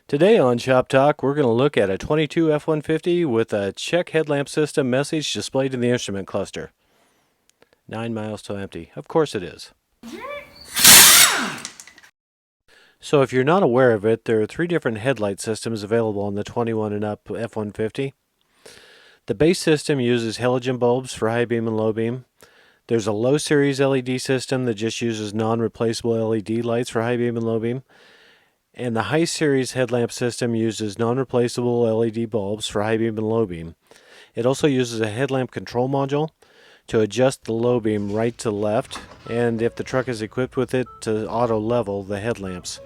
Today on Shop Talk, we're going to look at a 22 F150 with a Check Headlamp System message displayed in the instrument cluster. 9 miles till empty. Of course it is. So if you're not aware of it, there are 3 different headlight systems available on the 21 and up F150. The base system uses halogen bulbs for high beam and low beam. There's a low series LED system that just uses non-replaceable LED lights for high beam and low beam. And the high series headlamp system uses non-replaceable LED bulbs for high beam and low beam. It also uses a headlamp control module to adjust the low beam right to left, and if the truck is equipped with it, to auto level the headlamps.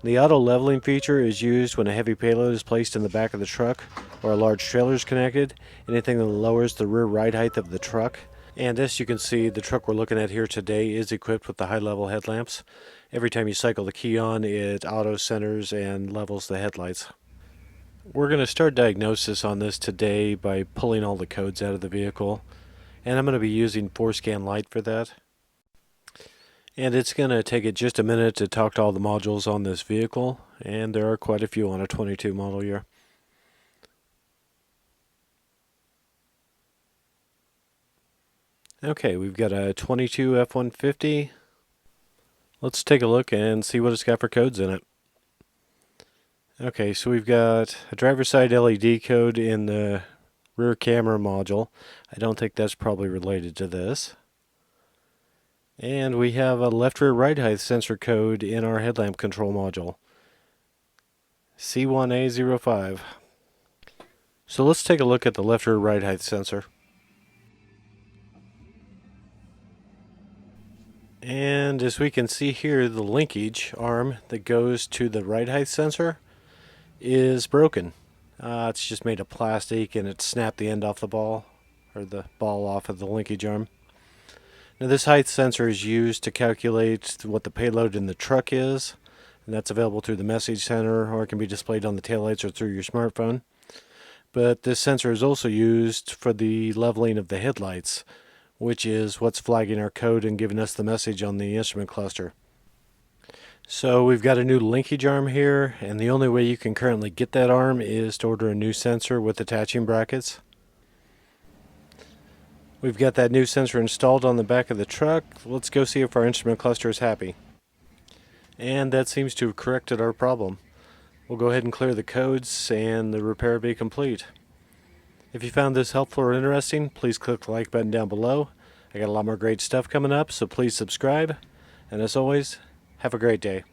The auto leveling feature is used when a heavy payload is placed in the back of the truck or a large trailer is connected, anything that lowers the rear ride height of the truck. And as you can see, the truck we're looking at here today is equipped with the high level headlamps. Every time you cycle the key on, it auto centers and levels the headlights. We're going to start diagnosis on this today by pulling all the codes out of the vehicle, and I'm going to be using Forescan Lite for that. And it's going to take it just a minute to talk to all the modules on this vehicle, and there are quite a few on a 22 model year. Okay, we've got a 22 F-150. Let's take a look and see what it's got for codes in it. Okay, so we've got a driver's side LED code in the rear camera module. I don't think that's probably related to this. And we have a left rear ride height sensor code in our headlamp control module. C1A05. So let's take a look at the left rear ride height sensor. And as we can see here, the linkage arm that goes to the ride height sensor is broken. It's just made of plastic and it snapped the end off the ball, or the ball off of the linkage arm. Now this height sensor is used to calculate what the payload in the truck is, and that's available through the message center, or it can be displayed on the taillights or through your smartphone. But this sensor is also used for the leveling of the headlights, which is what's flagging our code and giving us the message on the instrument cluster. So we've got a new linkage arm here, and the only way you can currently get that arm is to order a new sensor with attaching brackets. We've got that new sensor installed on the back of the truck. Let's go see if our instrument cluster is happy. And that seems to have corrected our problem. We'll go ahead and clear the codes and the repair will be complete. If you found this helpful or interesting, please click the like button down below. I got a lot more great stuff coming up, so please subscribe. And as always, have a great day.